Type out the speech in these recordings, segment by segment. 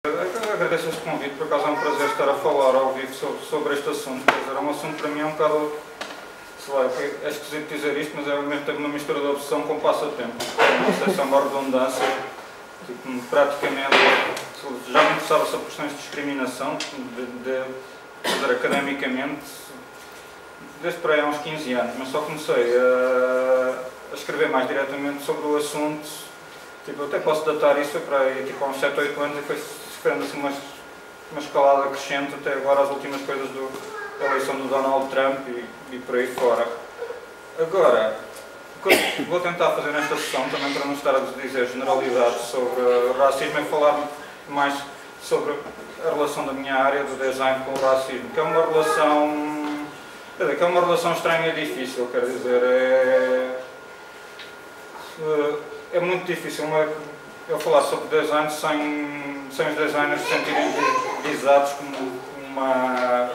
Agradeço este convite, por acaso é um prazer estar a falar ao vivo sobre este assunto. Quer dizer, é um assunto para mim um bocado, sei lá, é esquisito dizer isto, mas é ao mesmo tempo uma mistura de obsessão com passatempo. Não sei se é uma redundância, tipo, praticamente, já me interessava sobre questões de discriminação, quer dizer, academicamente, desde para aí há uns 15 anos, mas só comecei a escrever mais diretamente sobre o assunto. Tipo, eu até posso datar isso para aí, tipo, há uns 7 ou 8 anos e foi sofrendo assim uma escalada crescente até agora as últimas coisas da eleição do Donald Trump e por aí fora. Agora, o que eu vou tentar fazer nesta sessão, também para não estar a dizer generalidades sobre racismo, é falar mais sobre a relação da minha área do design com o racismo, que é uma relação, quer dizer, que é uma relação estranha e difícil, quer dizer, é muito difícil eu falar sobre design sem os designers se sentirem visados como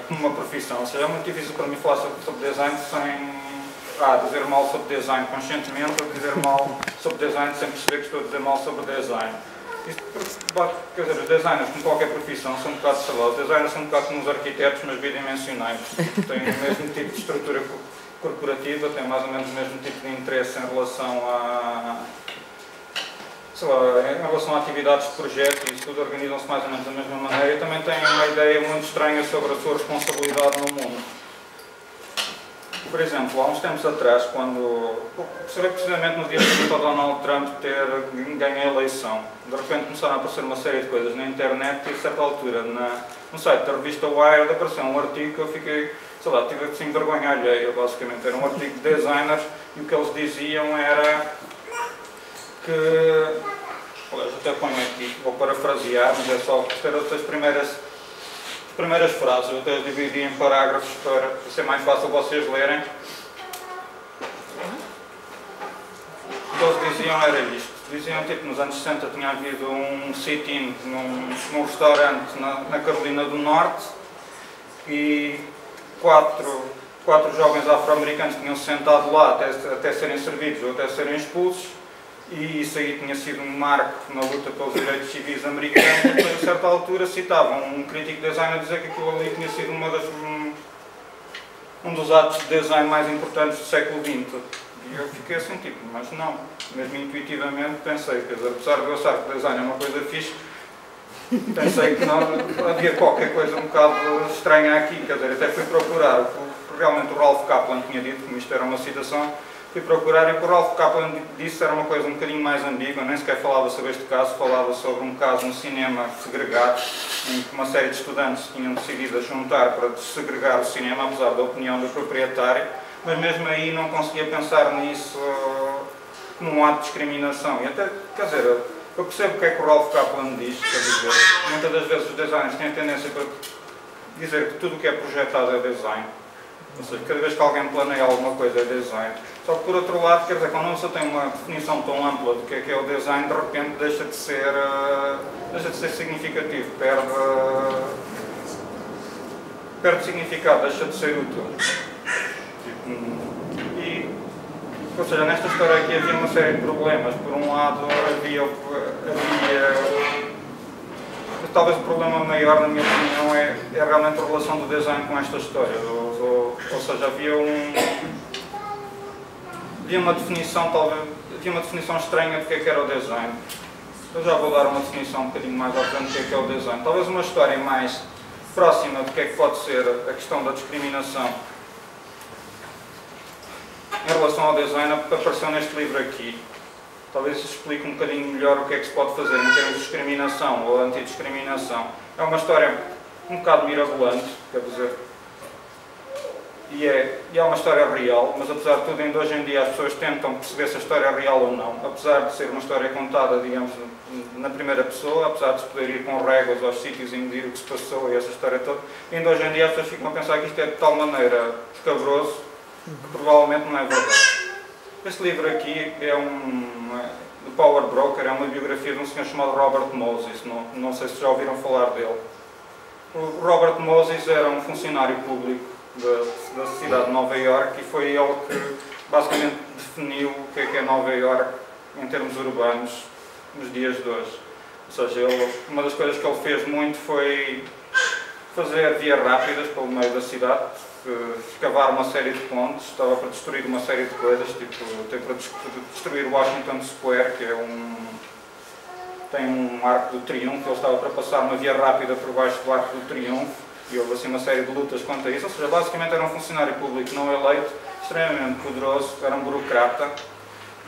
uma profissão. Ou seja, é muito difícil para mim falar sobre design sem dizer mal sobre design conscientemente ou dizer mal sobre design sem perceber que estou a dizer mal sobre design. Isto porque, quer dizer, os designers, como qualquer profissão, são um bocado, sei lá, os designers são um bocado como os arquitetos, mas bidimensionais. Têm o mesmo tipo de estrutura corporativa, têm mais ou menos o mesmo tipo de interesse em relação em relação a atividades de projeto, e isso tudo organizam-se mais ou menos da mesma maneira, e também têm uma ideia muito estranha sobre a sua responsabilidade no mundo. Por exemplo, há uns tempos atrás, precisamente no dia seguinte ao Donald Trump ter ganho a eleição, de repente começaram a aparecer uma série de coisas na internet e a certa altura, no site da revista Wired, apareceu um artigo que eu fiquei, tive assim vergonha alheia, basicamente. Era um artigo de designers e o que eles diziam era que, aliás, até ponho aqui, vou parafrasear, mas é só ter as primeiras frases, eu até as dividi em parágrafos para ser mais fácil vocês lerem. O que eles diziam era isto. Diziam, tipo, nos anos 60 tinha havido um sit-in num restaurante na Carolina do Norte e quatro jovens afro-americanos tinham sentado lá até serem servidos ou até serem expulsos. E isso aí tinha sido um marco na luta pelos direitos civis americanos, e depois, a certa altura, citavam um crítico de design a dizer que aquilo ali tinha sido um dos atos de design mais importantes do século XX. E eu fiquei assim, tipo, mas não, mesmo intuitivamente pensei, quer dizer, apesar de eu achar que design é uma coisa fixe, pensei que não havia qualquer coisa um bocado estranha aqui, quer dizer, até fui procurar o que realmente o Ralph Kaplan tinha dito, como isto era uma citação. Fui procurar e o que o Ralph Kaplan disse era uma coisa um bocadinho mais ambígua, nem sequer falava sobre este caso, falava sobre um caso no cinema segregado, em que uma série de estudantes tinham decidido a juntar para segregar o cinema, apesar da opinião do proprietário, mas mesmo aí não conseguia pensar nisso como um ato de discriminação. E até, quer dizer, eu percebo o que é que o Ralph Kaplan diz, quer dizer, muitas das vezes os designers têm a tendência para dizer que tudo o que é projetado é design. Ou seja, cada vez que alguém planeia alguma coisa é design. Só que, por outro lado, quer dizer, quando você tem uma definição tão ampla do que é o design, de repente deixa de ser significativo, perde significado, deixa de ser útil. Ou seja, nesta história aqui havia uma série de problemas. Por um lado, havia talvez o problema maior, na minha opinião, é realmente a relação do design com esta história. Ou seja, havia uma definição estranha do que era o design. Eu já vou dar uma definição um bocadinho mais à frente do que é o design. Talvez uma história mais próxima do que é que pode ser a questão da discriminação em relação ao design apareceu neste livro aqui. Talvez isso explique um bocadinho melhor o que é que se pode fazer em termos de discriminação ou antidiscriminação. É uma história um bocado mirabolante, quer dizer, e é uma história real, mas apesar de tudo, ainda hoje em dia as pessoas tentam perceber se a história é real ou não, apesar de ser uma história contada, digamos, na primeira pessoa, apesar de se poder ir com réguas aos sítios e medir o que se passou e essa história toda, ainda hoje em dia as pessoas ficam a pensar que isto é de tal maneira escabroso que provavelmente não é verdade. Este livro aqui é do Power Broker, é uma biografia de um senhor chamado Robert Moses, não sei se já ouviram falar dele. O Robert Moses era um funcionário público da cidade de Nova Iorque e foi ele que basicamente definiu o que é Nova Iorque em termos urbanos nos dias de hoje. Ou seja, uma das coisas que ele fez muito foi fazer vias rápidas pelo meio da cidade, escavar uma série de pontes, estava para destruir uma série de coisas, tipo, tem para destruir Washington Square, que é tem um arco do triunfo, ele estava para passar uma via rápida por baixo do arco do triunfo, e houve assim uma série de lutas quanto a isso, ou seja, basicamente era um funcionário público não eleito, extremamente poderoso, era um burocrata,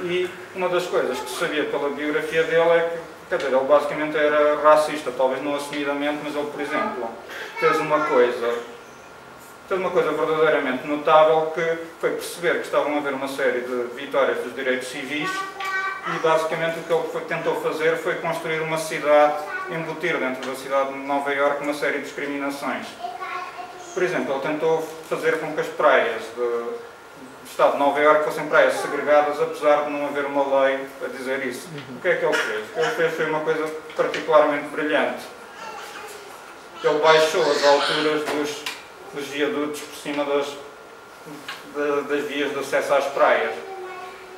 e uma das coisas que se sabia pela biografia dele é que, quer dizer, ele basicamente era racista, talvez não assumidamente, mas ele, por exemplo, fez uma coisa verdadeiramente notável, que foi perceber que estavam a haver uma série de vitórias dos direitos civis e basicamente o que ele tentou fazer foi construir uma cidade, embutir dentro da cidade de Nova Iorque uma série de discriminações. Por exemplo, ele tentou fazer com que as praias do Estado de Nova Iorque fossem praias segregadas, apesar de não haver uma lei a dizer isso. O que é que ele fez? O que ele fez foi uma coisa particularmente brilhante. Ele baixou as alturas dos viadutos por cima das vias de acesso às praias.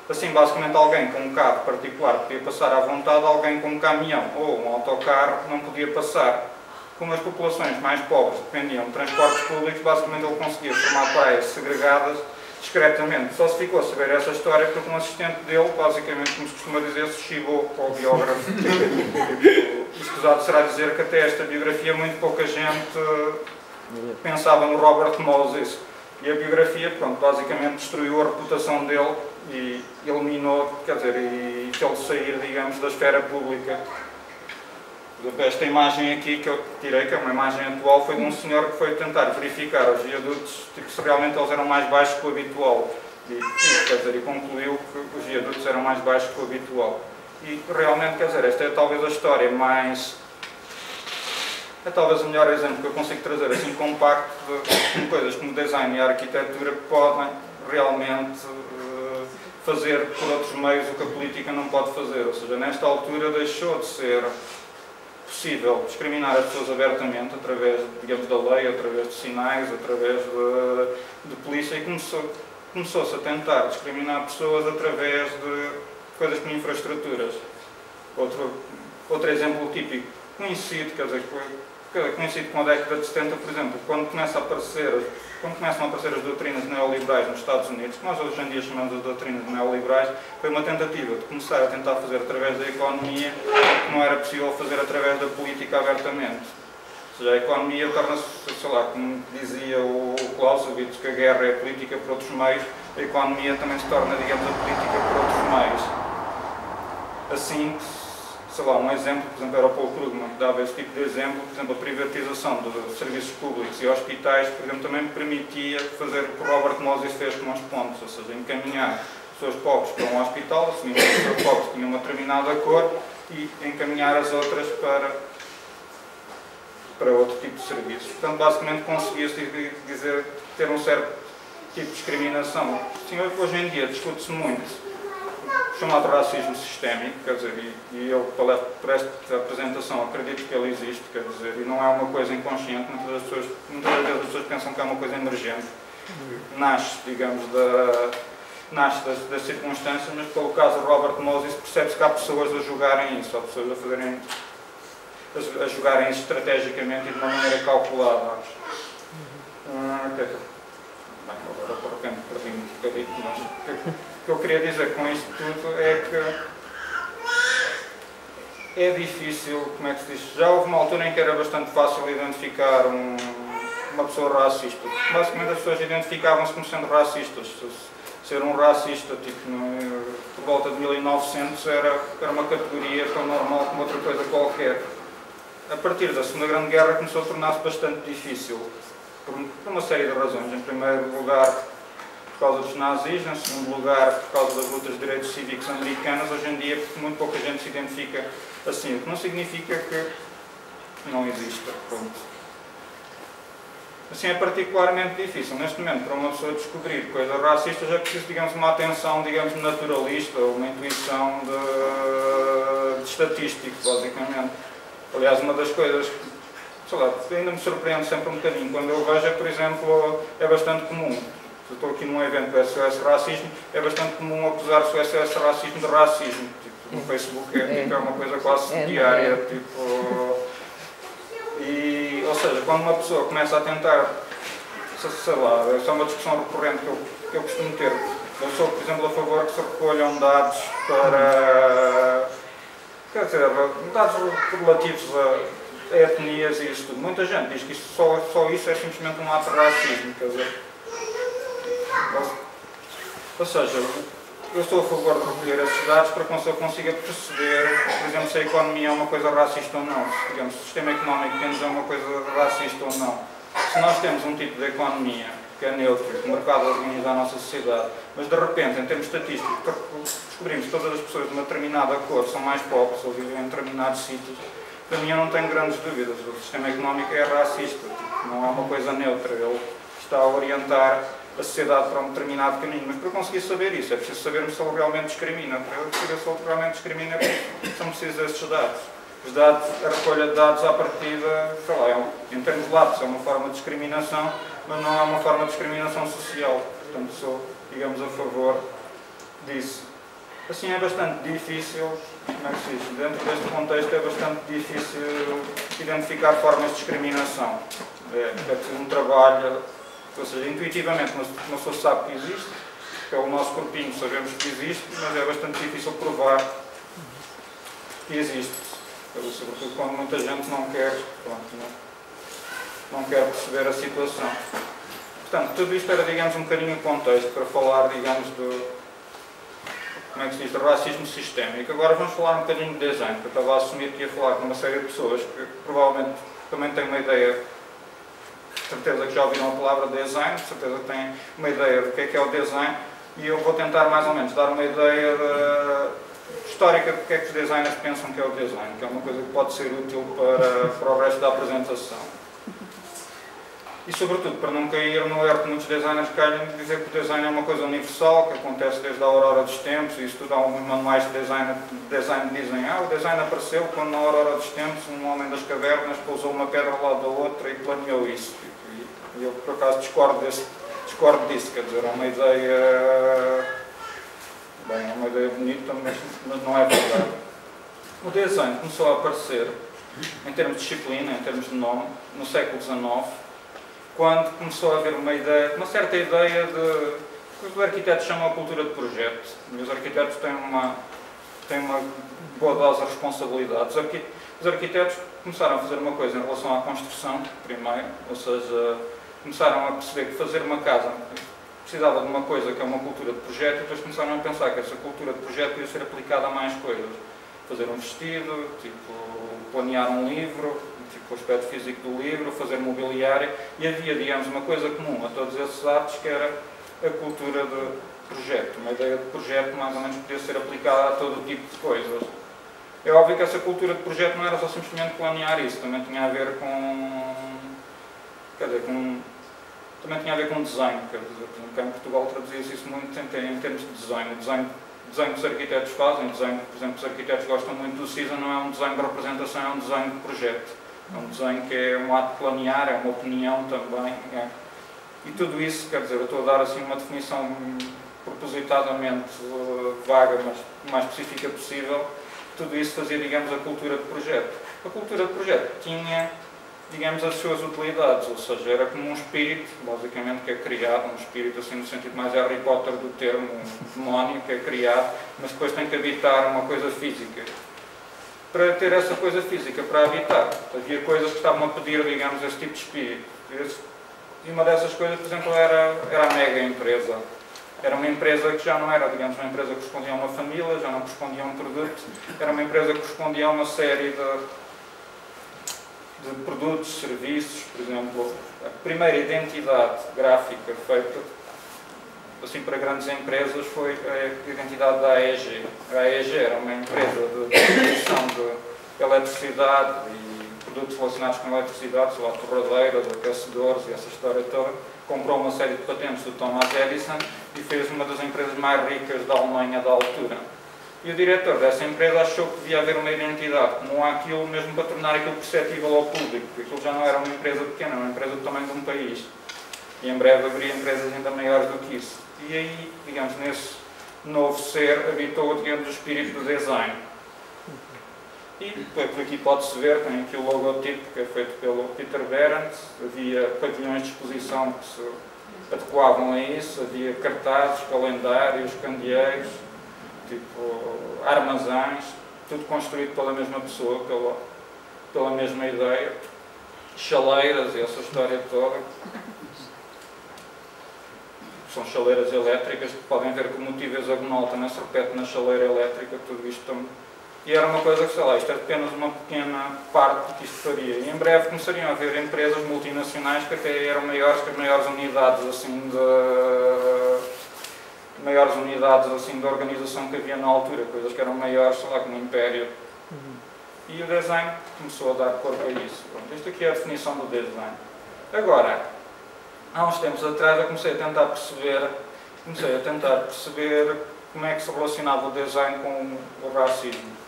Assim, basicamente, alguém com um carro particular podia passar à vontade, alguém com um caminhão ou um autocarro não podia passar. Como as populações mais pobres dependiam de transportes públicos, basicamente ele conseguia formar praias segregadas discretamente. Só se ficou a saber essa história porque um assistente dele, basicamente, como se costuma dizer, se chibou ao biógrafo. Escusado será dizer que até esta biografia muito pouca gente pensava no Robert Moses. E a biografia, pronto, basicamente destruiu a reputação dele e eliminou, quer dizer, e fez-lo sair, digamos, da esfera pública. Esta imagem aqui que eu tirei, que é uma imagem atual, foi de um senhor que foi tentar verificar os viadutos, tipo, se realmente eles eram mais baixos que o habitual. Quer dizer, e concluiu que os viadutos eram mais baixos que o habitual. E realmente, quer dizer, esta é talvez a história mais... É talvez o melhor exemplo que eu consigo trazer, assim, compacto, de coisas como design e arquitetura que podem realmente fazer por outros meios o que a política não pode fazer. Ou seja, nesta altura deixou de ser possível discriminar as pessoas abertamente, através, digamos, da lei, através de sinais, através de polícia, e começou-se a tentar discriminar pessoas através de coisas como infraestruturas. Outro exemplo típico, conhecido, quer dizer, conhecido com a década de 70, por exemplo, quando começam a aparecer as doutrinas neoliberais nos Estados Unidos, que nós hoje em dia chamamos de doutrinas neoliberais, foi uma tentativa de começar a tentar fazer através da economia o que não era possível fazer através da política abertamente. Ou seja, a economia torna-se, sei lá, como dizia o Clausewitz, que a guerra é a política por outros meios, a economia também se torna, digamos, a política por outros meios. Assim, sei lá, um exemplo, por exemplo, era o Paul Krugman, que dava esse tipo de exemplo, por exemplo, a privatização de serviços públicos e hospitais, por exemplo, também permitia fazer o que o Robert Moses fez com as pontes, ou seja, encaminhar pessoas pobres para um hospital, assumindo que as pessoas pobres tinham uma determinada cor, e encaminhar as outras para outro tipo de serviços. Portanto, basicamente conseguia-se dizer, ter um certo tipo de discriminação. Sim, hoje em dia discute-se muito chamado racismo sistémico, quer dizer, e eu, por esta apresentação, acredito que ele existe, quer dizer, e não é uma coisa inconsciente, muitas vezes as pessoas pensam que é uma coisa emergente, nasce, digamos, das circunstâncias, mas pelo caso de Robert Moses percebe-se que há pessoas a julgarem isso, há pessoas a jogarem isso estrategicamente e de uma maneira calculada. Agora perdi um bocadinho, mas o que eu queria dizer com isto tudo é que é difícil, como é que se diz, já houve uma altura em que era bastante fácil identificar uma pessoa racista. Basicamente as pessoas identificavam-se como sendo racistas. Ser um racista, tipo, por volta de 1900 era uma categoria tão normal como outra coisa qualquer. A partir da Segunda Grande Guerra começou a tornar-se bastante difícil, por uma série de razões. Em primeiro lugar, por causa dos nazis, em segundo lugar, por causa das lutas de direitos cívicos americanas. Hoje em dia, muito pouca gente se identifica assim, o que não significa que não exista. Pronto. Assim, é particularmente difícil, neste momento, para uma pessoa descobrir coisas racistas, é preciso, digamos, uma atenção, digamos, naturalista, ou uma intuição de estatístico, basicamente. Aliás, uma das coisas que, sei lá, ainda me surpreende sempre um bocadinho, quando eu vejo, por exemplo, é bastante comum. eu estou aqui num evento do SOS Racismo, é bastante comum acusar-se o SOS Racismo de racismo. Tipo, no Facebook é uma coisa quase diária. Tipo, e, ou seja, quando uma pessoa começa a tentar, sei lá, essa é uma discussão recorrente que eu costumo ter. Eu sou, por exemplo, a favor que se recolham dados para, quer dizer, dados relativos a etnias e isso tudo. Muita gente diz que só isso é simplesmente um ato de racismo, quer dizer. Ou seja, eu estou a favor de recolher esses dados para que eu consiga perceber, por exemplo, se a economia é uma coisa racista ou não, se, digamos, o sistema económico que temos é uma coisa racista ou não. Se nós temos um tipo de economia que é neutro, que o mercado organiza a nossa sociedade, mas de repente, em termos estatísticos, descobrimos que todas as pessoas de uma determinada cor são mais pobres ou vivem em determinados sítios, para mim eu não tenho grandes dúvidas. O sistema económico é racista, não é uma coisa neutra, ele está a orientar a sociedade para um determinado caminho, mas para conseguir saber isso é preciso sabermos se ele realmente discrimina. Para eu saber se ele realmente discrimina, são precisos esses dados. Os dados, a recolha de dados à partida, sei lá, em termos de lápis, é uma forma de discriminação, mas não é uma forma de discriminação social. Portanto, sou, digamos, a favor disso. Assim, é bastante difícil, como é que se diz? Dentro deste contexto, é bastante difícil identificar formas de discriminação. É preciso um trabalho. Ou seja, intuitivamente uma pessoa sabe que existe, pelo nosso corpinho sabemos que existe, mas é bastante difícil provar que existe. Sobretudo quando muita gente não quer, não quer perceber a situação. Portanto, tudo isto era, digamos, um bocadinho o contexto para falar, digamos, do, como é que se diz, do racismo sistémico. Agora vamos falar um bocadinho de design, porque eu estava a assumir que ia falar com uma série de pessoas que provavelmente também têm uma ideia. De certeza que já ouviram a palavra design, de certeza que têm uma ideia do que é o design, e eu vou tentar mais ou menos dar uma ideia histórica do que é que os designers pensam que é o design, que é uma coisa que pode ser útil para o resto da apresentação. E sobretudo para não cair no erro que muitos designers caem de dizer que o design é uma coisa universal, que acontece desde a aurora dos tempos, e isso tudo há alguns manuais de design dizem o design apareceu quando na aurora dos tempos um homem das cavernas pousou uma pedra ao lado da outra e planeou isso. E eu, por acaso, discordo disso, quer dizer, é uma ideia, bem, é uma ideia bonita, mas não é verdade. O design começou a aparecer, em termos de disciplina, em termos de nome, no século XIX, quando começou a haver uma certa ideia de, que os arquitetos chamam a cultura de projeto, e os arquitetos têm uma boa dose de responsabilidade. Os arquitetos começaram a fazer uma coisa em relação à construção, primeiro, ou seja, começaram a perceber que fazer uma casa precisava de uma coisa que é uma cultura de projeto, e depois começaram a pensar que essa cultura de projeto podia ser aplicada a mais coisas. Fazer um vestido, tipo, planear um livro, tipo, o aspecto físico do livro, fazer mobiliário, e havia, digamos, uma coisa comum a todos esses atos que era a cultura de projeto. Uma ideia de projeto mais ou menos podia ser aplicada a todo tipo de coisas. É óbvio que essa cultura de projeto não era só simplesmente planear isso, também tinha a ver com, quer dizer, também tinha a ver com desenho, quer dizer, cá em Portugal traduzia-se isso muito em termos de desenho. O desenho que os arquitetos fazem, o desenho, por exemplo, os arquitetos gostam muito do CISA, não é um desenho de representação, é um desenho de projeto. É um desenho que é um ato de planear, é uma opinião também. É. E tudo isso, quer dizer, eu estou a dar assim uma definição propositadamente vaga, mas o mais específica possível. Tudo isso fazia, digamos, a cultura de projeto. A cultura de projeto tinha, digamos, as suas utilidades, ou seja, era como um espírito, basicamente, que é criado, um espírito assim no sentido mais Harry Potter do termo, um demónio que é criado, mas depois tem que habitar uma coisa física. Para ter essa coisa física, para habitar, havia coisas que estavam a pedir, digamos, esse tipo de espírito. E uma dessas coisas, por exemplo, era a mega empresa. Era uma empresa que já não era, digamos, uma empresa que correspondia a uma família, já não correspondia a um produto, era uma empresa que correspondia a uma série de produtos, serviços. Por exemplo, a primeira identidade gráfica feita assim para grandes empresas foi a identidade da AEG. A AEG era uma empresa de distribuição de eletricidade e produtos relacionados com eletricidade, sei lá, torradeiras, aquecedores e essa história toda. Comprou uma série de patentes do Thomas Edison e fez uma das empresas mais ricas da Alemanha da altura. E o diretor dessa empresa achou que devia haver uma identidade comum àquilo, mesmo para tornar aquilo perceptível ao público, porque aquilo já não era uma empresa pequena, era uma empresa do tamanho de um país. E em breve haveria empresas ainda maiores do que isso. E aí, digamos, nesse novo ser habitou, digamos, o espírito do design. E por aqui pode-se ver, tem aqui o logotipo que é feito pelo Peter Berendt, havia pavilhões de exposição que se adequavam a isso, havia cartazes, calendários, candeeiros, tipo armazéns, tudo construído pela mesma pessoa, pela mesma ideia, chaleiras e essa história toda. São chaleiras elétricas que podem ver que o motivo hexagonal também se repete na chaleira elétrica, tudo isto também. E era uma coisa que, sei lá, isto é apenas uma pequena parte do que isto faria. E em breve começariam a haver empresas multinacionais que até eram maiores que as maiores unidades assim de organização que havia na altura, coisas que eram maiores, sei lá, como o Império. E o design começou a dar corpo a isso. Pronto, isto aqui é a definição do design. Agora, há uns tempos atrás eu comecei a tentar perceber como é que se relacionava o design com o racismo.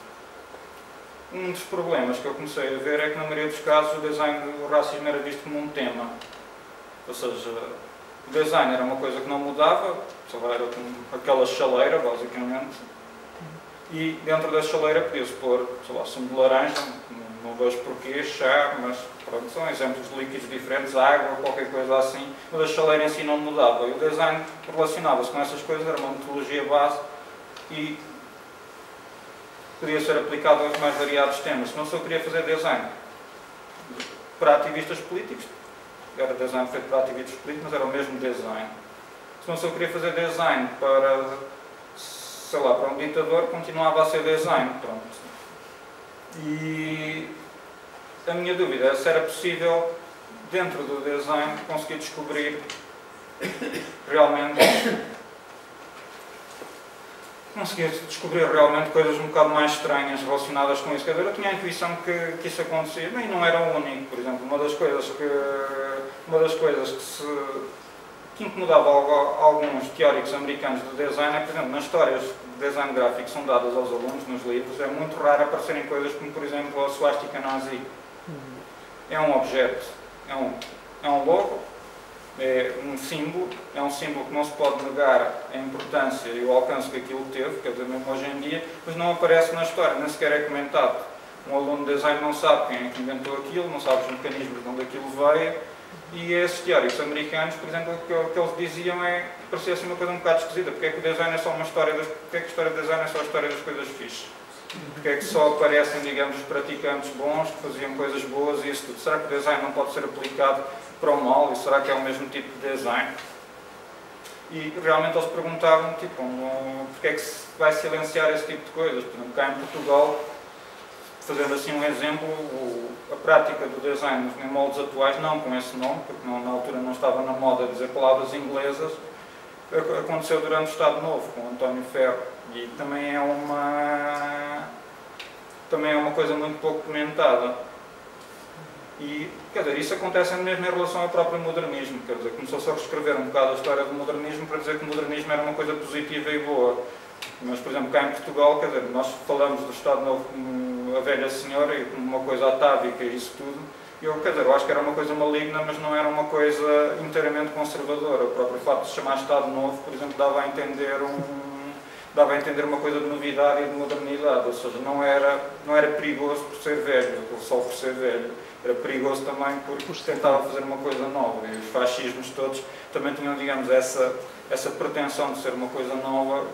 Um dos problemas que eu comecei a ver é que na maioria dos casos o design do racismo era visto como um tema. Ou seja, o design era uma coisa que não mudava, sei lá, era como aquela chaleira, basicamente, e dentro da chaleira podia-se pôr, sei lá, sumo de laranja, não vejo porquê, chá, mas pronto, são exemplos de líquidos diferentes, água, qualquer coisa assim, mas a chaleira em si não mudava. E o design relacionava-se com essas coisas, era uma metodologia base e podia ser aplicado aos mais variados temas. Se não só queria fazer design para ativistas políticos, era design feito para ativistas políticos, mas era o mesmo design. Se não só queria fazer design para, sei lá, para um ditador, continuava a ser design, pronto. E a minha dúvida é se era possível, dentro do design, conseguir descobrir realmente coisas um bocado mais estranhas relacionadas com isso. Quer dizer, eu tinha a intuição que isso acontecia, mas não era o único. Por exemplo, uma das coisas que incomodava alguns teóricos americanos do design é, por exemplo, nas histórias de design gráfico que são dadas aos alunos nos livros, é muito raro aparecerem coisas como, por exemplo, a suástica nazi. É um objeto, é um logo, é um símbolo que não se pode negar a importância e o alcance que aquilo teve, quer dizer, mesmo hoje em dia, mas não aparece na história, nem sequer é comentado. Um aluno de design não sabe quem é que inventou aquilo, não sabe os mecanismos de onde aquilo veio, e esses teóricos americanos, por exemplo, o que eles diziam é que parecia assim uma coisa um bocado esquisita. Porque é que o design é só uma história porque é que a história do design é só a história das coisas fixes? Porque é que só aparecem, digamos, os praticantes bons que faziam coisas boas e isso tudo? Será que o design não pode ser aplicado para o mal? E será que é o mesmo tipo de design? E realmente eles perguntavam, tipo, porque é que se vai silenciar esse tipo de coisas? Por exemplo, cá em Portugal, fazendo assim um exemplo, a prática do design em moldes atuais, não com esse nome, porque na altura não estava na moda dizer palavras inglesas, aconteceu durante o Estado Novo, com António Ferro, e também é uma coisa muito pouco comentada. E, quer dizer, isso acontece mesmo em relação ao próprio modernismo, quer dizer, começou-se a reescrever um bocado a história do modernismo para dizer que o modernismo era uma coisa positiva e boa. Mas, por exemplo, cá em Portugal, quer dizer, nós falamos do Estado Novo como a velha senhora e como uma coisa atávica e isso tudo. Eu acho que era uma coisa maligna, mas não era uma coisa inteiramente conservadora. O próprio facto de se chamar Estado Novo, por exemplo, dava a entender uma coisa de novidade e de modernidade. Ou seja, não era perigoso por ser velho, só por ser velho. Era perigoso também porque tentava fazer uma coisa nova. E os fascismos todos também tinham, digamos, essa pretensão de ser uma coisa nova,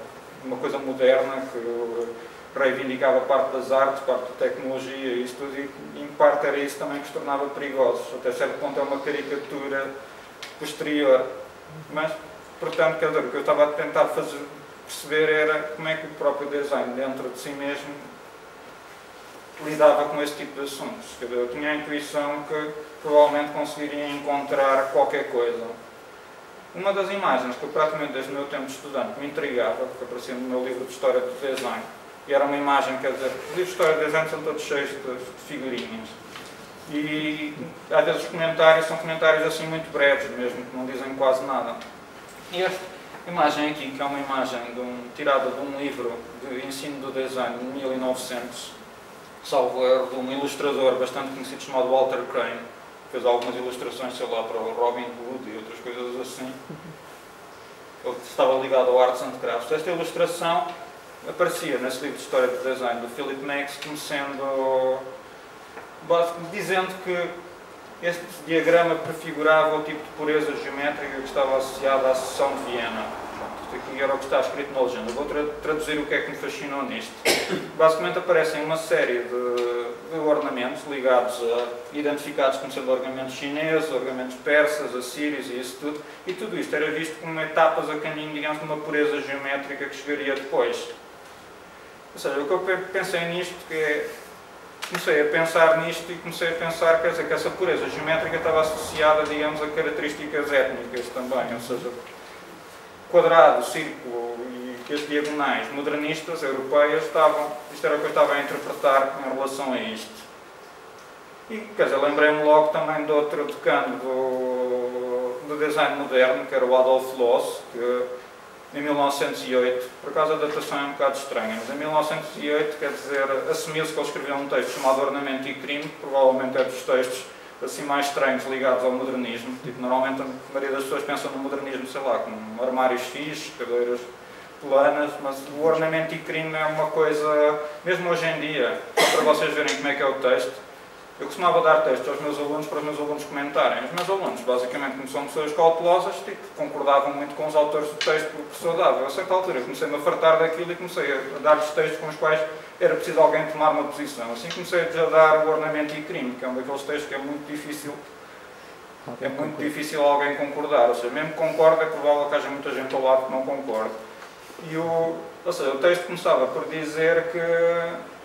uma coisa moderna, que reivindicava parte das artes, parte da tecnologia e isso tudo, e em parte era isso também que os tornava perigosos. Até certo ponto é uma caricatura posterior. Mas, portanto, quer dizer, o que eu estava a tentar perceber era como é que o próprio design, dentro de si mesmo, lidava com esse tipo de assuntos. Quer dizer, eu tinha a intuição que provavelmente conseguiria encontrar qualquer coisa. Uma das imagens que eu praticamente desde o meu tempo de estudante me intrigava, que aparecia no meu livro de História do Design, e era uma imagem, quer dizer, os livros de História do Design são todos cheios de figurinhas. E às vezes os comentários são comentários assim muito breves mesmo, que não dizem quase nada. E esta imagem aqui, que é uma imagem tirada de um livro de ensino do design de 1900, salvo erro, de um ilustrador bastante conhecido chamado Walter Crane. fez algumas ilustrações, sei lá, para o Robin Hood e outras coisas assim. Ele estava ligado ao Arts and Crafts. Esta ilustração aparecia nesse livro de História de Design do Philip Max como sendo, dizendo que este diagrama prefigurava o tipo de pureza geométrica que estava associada à seção de Viena. Isto aqui era o que está escrito na legenda. Vou traduzir o que é que me fascinou nisto. Basicamente aparecem uma série de ornamentos ligados identificados como sendo ornamentos chineses, ornamentos persas, assírios e isso tudo. E tudo isto era visto como etapas a caminho, digamos, de uma pureza geométrica que chegaria depois. Ou seja, o que eu pensei nisto comecei a pensar nisto e comecei a pensar, quer dizer, que essa pureza geométrica estava associada, digamos, a características étnicas também, ou seja, quadrado, círculo e as diagonais modernistas, europeias, isto era o que eu estava a interpretar em relação a isto. E, quer dizer, lembrei-me logo também de outro decano do design moderno, que era o Adolf Loos, que em 1908, por acaso a datação é um bocado estranha, mas em 1908, quer dizer, assumiu-se que ele escreveu um texto chamado Ornamento e Crime, que provavelmente é dos textos assim mais estranhos ligados ao modernismo. Tipo, normalmente a maioria das pessoas pensa no modernismo, sei lá, com armários fixos, cadeiras planas, mas o Ornamento e Crime é uma coisa, mesmo hoje em dia, para vocês verem como é que é o texto. Eu costumava dar textos aos meus alunos para os meus alunos comentarem. Os meus alunos, basicamente, como são pessoas cautelosas, tipo, concordavam muito com os autores do texto que o professor dava. Eu, a certa altura, comecei-me a fartar daquilo e comecei a dar-lhes textos com os quais era preciso alguém tomar uma posição. Assim comecei a dar o Ornamento e Crime, que é um daqueles textos que é muito difícil alguém concordar. Ou seja, mesmo que concorde, é provável que haja muita gente ao lado que não concorde. Ou seja, o texto começava por dizer que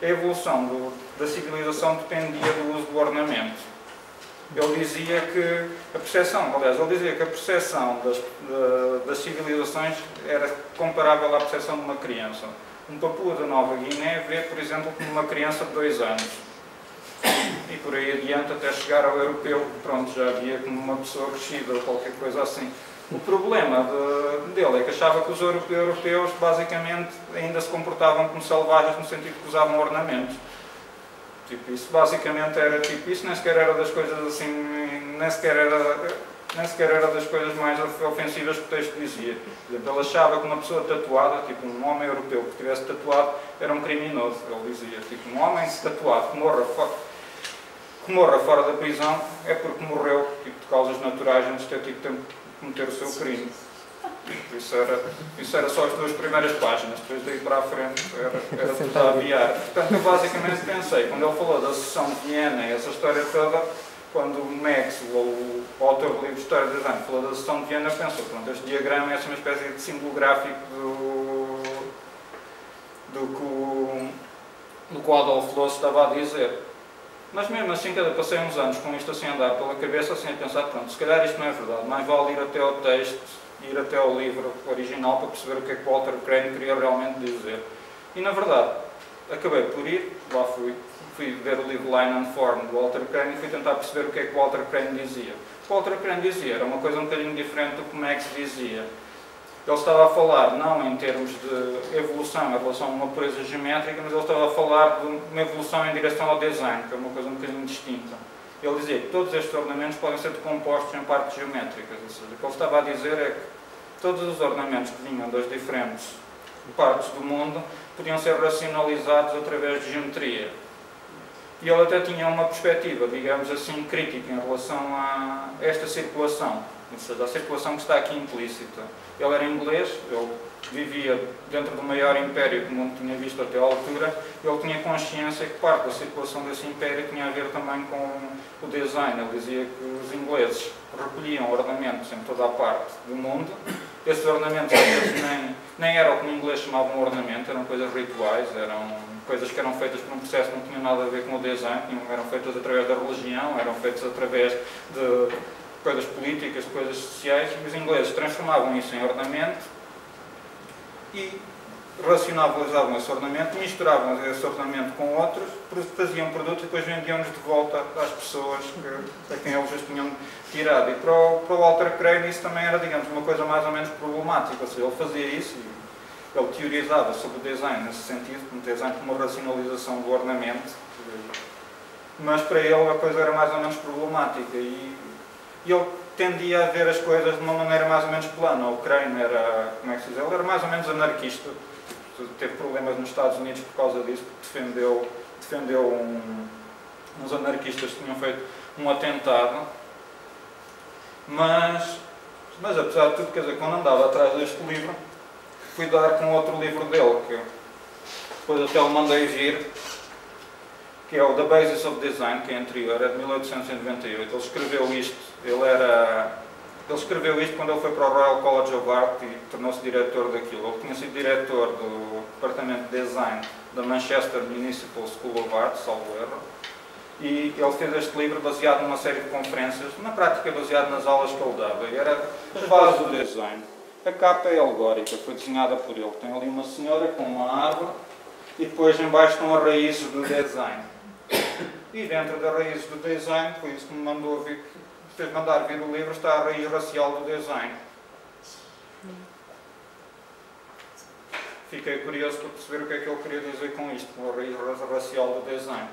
a evolução da civilização dependia do uso do ornamento. Ele dizia que a percepção das civilizações era comparável à percepção de uma criança. Um Papua da Nova Guiné vê, por exemplo, como uma criança de 2 anos. E por aí adiante até chegar ao europeu, pronto, já havia como uma pessoa crescida ou qualquer coisa assim. O problema dele é que achava que os europeus basicamente ainda se comportavam como selvagens no sentido que usavam ornamentos. Tipo, isso basicamente era tipo, isso nem sequer era das coisas assim, nem sequer era das coisas mais ofensivas que o texto dizia. Por exemplo, ele achava que uma pessoa tatuada, tipo um homem europeu que estivesse tatuado, era um criminoso. Ele dizia, tipo, um homem tatuado que morra fora da prisão é porque morreu tipo, de causas naturais antes de ter tido tempo cometer o seu crime. Isso era só as 2 primeiras páginas, depois daí para a frente era tudo a aviar. Portanto, eu basicamente pensei, quando ele falou da seção de Viena e essa história toda, quando o Max, o autor do livro de História de Design, falou da seção de Viena, pensou, pronto, este diagrama é uma espécie de símbolo gráfico do que o Adolf Loos estava a dizer. Mas mesmo assim, passei uns anos com isto assim a andar pela cabeça, assim a pensar, pronto, se calhar isto não é verdade, mais vale ir até ao texto, ir até ao livro original para perceber o que é que o Walter Crane queria realmente dizer. E na verdade, acabei por ir, lá fui ver o livro Line and Form do Walter Crane e fui tentar perceber o que é que o Walter Crane dizia. O que o Walter Crane dizia era uma coisa um bocadinho diferente do que o Max dizia. Ele estava a falar não em termos de evolução em relação a uma pureza geométrica, mas ele estava a falar de uma evolução em direção ao design, que é uma coisa um bocadinho distinta. Ele dizia que todos estes ornamentos podem ser decompostos em partes geométricas, ou seja, o que ele estava a dizer é que todos os ornamentos que vinham das diferentes partes do mundo podiam ser racionalizados através de geometria. E ele até tinha uma perspectiva, digamos assim, crítica em relação a esta circulação, ou seja, a circulação que está aqui implícita. Ele era inglês, ele vivia dentro do maior império que o mundo tinha visto até à altura, e ele tinha consciência que parte da circulação desse império tinha a ver também com o design. Ele dizia que os ingleses recolhiam ornamentos em toda a parte do mundo. Esses ornamentos às vezes nem eram o que no inglês chamavam ornamento, eram coisas rituais, eram coisas que eram feitas por um processo que não tinha nada a ver com o design, eram feitas através da religião, eram feitas através de coisas políticas, de coisas sociais, e os ingleses transformavam isso em ornamento e racionalizavam esse ornamento, misturavam esse ornamento com outros, faziam produtos e depois vendiam-nos de volta às pessoas a quem eles os tinham tirado. E para o Walter Crane isso também era, digamos, uma coisa mais ou menos problemática, ou seja, ele fazia isso e ele teorizava sobre o design nesse sentido, como design como uma racionalização do ornamento. mas para ele a coisa era mais ou menos problemática e ele tendia a ver as coisas de uma maneira mais ou menos plana. O Crane era, como é que se diz, ele era mais ou menos anarquista, teve problemas nos Estados Unidos por causa disso, porque defendeu uns anarquistas que tinham feito um atentado, mas apesar de tudo, quer dizer, quando andava atrás deste livro, fui dar com outro livro dele, que depois até o mandei vir, que é o The Basis of Design, que é anterior, é de 1898. Ele escreveu isto quando ele foi para o Royal College of Art e tornou-se diretor daquilo. Ele tinha sido diretor do departamento de design da Manchester Municipal School of Art, salvo erro, e ele fez este livro baseado numa série de conferências, na prática baseado nas aulas que ele dava, e era as bases do design. A capa é alegórica, foi desenhada por ele. Tem ali uma senhora com uma árvore e depois em baixo estão as raízes do design. E dentro das raízes do design, foi isso que me mandou vir, fez mandar vir o livro, está a raiz racial do design. Fiquei curioso para perceber o que é que ele queria dizer com isto, com a raiz racial do design.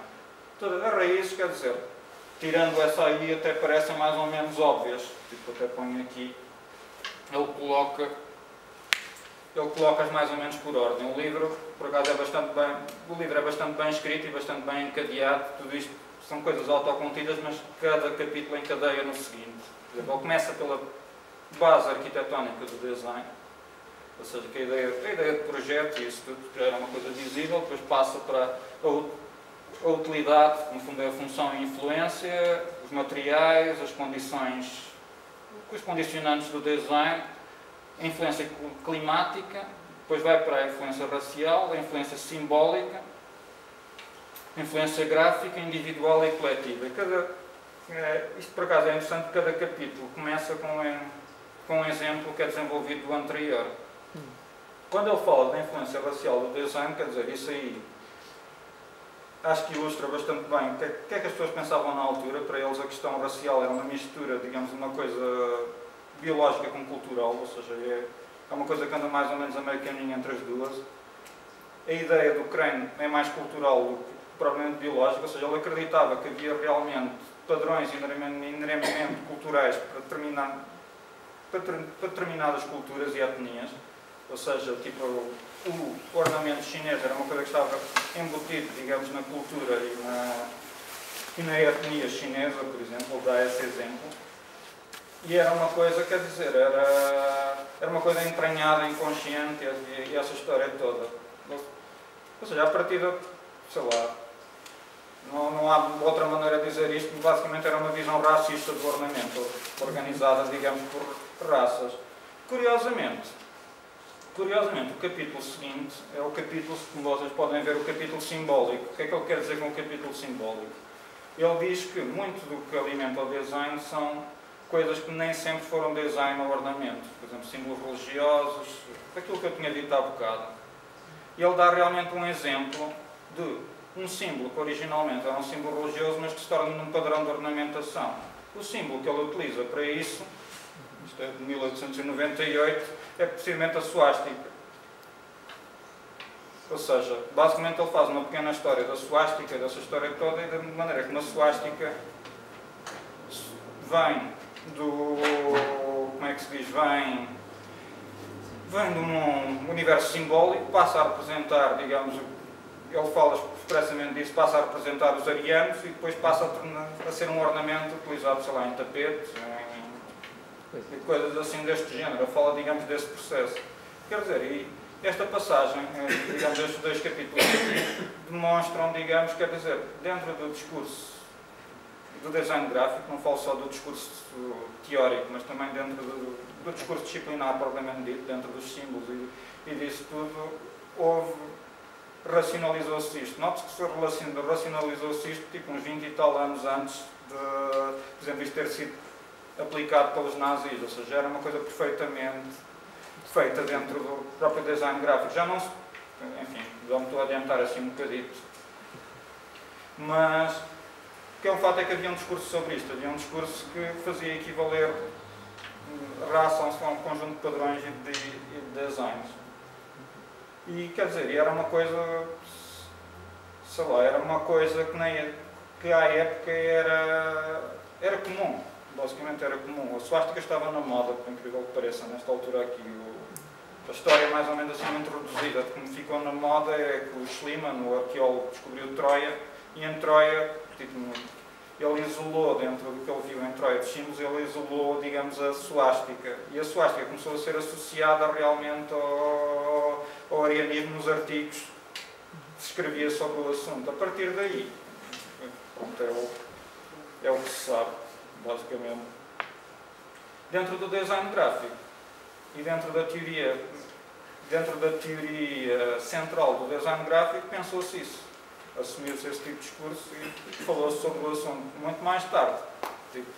Todas as raízes, quer dizer, tirando essa aí, até parecem mais ou menos óbvias. Tipo, até ponho aqui, ele coloca-as mais ou menos por ordem. O livro, por acaso, o livro é bastante bem escrito e bastante bem encadeado. Tudo isto são coisas autocontidas, mas cada capítulo encadeia no seguinte. Ele começa pela base arquitetónica do design, ou seja, que a ideia de projeto e isso tudo era uma coisa visível, depois passa para a utilidade, no fundo é a função e influência, os materiais, as condições, os condicionantes do design, a influência climática, depois vai para a influência racial, a influência simbólica, a influência gráfica, individual e coletiva. Isto por acaso é interessante, cada capítulo começa com um exemplo que é desenvolvido do anterior. Quando ele fala da influência racial do design, quer dizer, isso aí acho que ilustra bastante bem o que é que as pessoas pensavam na altura. Para eles a questão racial era uma mistura, digamos, uma coisa biológica com cultural, ou seja, é uma coisa que anda mais ou menos a meio caminho entre as duas. A ideia do Crane é mais cultural do que propriamente biológica, ou seja, ele acreditava que havia realmente padrões inerentemente culturais para determinadas culturas e etnias, ou seja, tipo, o ornamento chinês era uma coisa que estava embutido, digamos, na cultura e na etnia chinesa, por exemplo, ele dá esse exemplo. E era uma coisa, quer dizer, era uma coisa entranhada, inconsciente, e essa história toda. Ou seja, a partir da, sei lá, não há outra maneira de dizer isto, basicamente era uma visão racista do ornamento, organizada, digamos, por raças. Curiosamente, o capítulo seguinte é o capítulo, como vocês podem ver, o capítulo simbólico. O que é que ele quer dizer com o capítulo simbólico? Ele diz que muito do que alimenta o design são coisas que nem sempre foram design ou ornamento. Por exemplo, símbolos religiosos, aquilo que eu tinha dito há bocado. E ele dá realmente um exemplo de um símbolo que originalmente era um símbolo religioso, mas que se torna num padrão de ornamentação. O símbolo que ele utiliza para isso, isto é de 1898, é precisamente a suástica. Ou seja, basicamente ele faz uma pequena história da suástica, dessa história toda, e da maneira que uma suástica vem do, como é que se diz, vem de um universo simbólico, passa a representar, digamos, ele fala expressamente disso, passa a representar os arianos e depois passa a ser um ornamento utilizado, sei lá, em tapetes, em coisas assim deste género. Ele fala, digamos, desse processo. Quer dizer, e esta passagem, digamos, estes dois capítulos demonstram, digamos, quer dizer, dentro do discurso do design gráfico, não falo só do discurso teórico, mas também dentro do discurso disciplinar, propriamente dito, dentro dos símbolos e disso tudo, racionalizou-se isto. Note-se que racionalizou-se isto tipo uns 20 e tal anos antes de, por exemplo, isto ter sido aplicado pelos nazis, ou seja, era uma coisa perfeitamente feita dentro do próprio design gráfico. Já não se, enfim, já me estou a adiantar assim um bocadito, mas o que é um fato é que havia um discurso sobre isto, havia um discurso que fazia equivaler raça a um conjunto de padrões e de designs. E quer dizer, era uma coisa, sei lá, era uma coisa que nem que à época era comum, basicamente era comum. A suástica estava na moda, por incrível que pareça, nesta altura aqui. A história é mais ou menos assim introduzida, de como ficou na moda é que o Schliemann, o arqueólogo, descobriu Troia, e em Troia, tipo, ele isolou, dentro do que ele viu em Troia dos símbolos, ele isolou, digamos, a suástica. E a suástica começou a ser associada realmente ao arianismo nos artigos que se escrevia sobre o assunto. A partir daí, pronto, é o que se sabe, basicamente. Dentro do design gráfico e dentro da teoria central do design gráfico, pensou-se isso. Assumiu-se esse tipo de discurso e falou-se sobre o assunto. Muito mais tarde, tipo,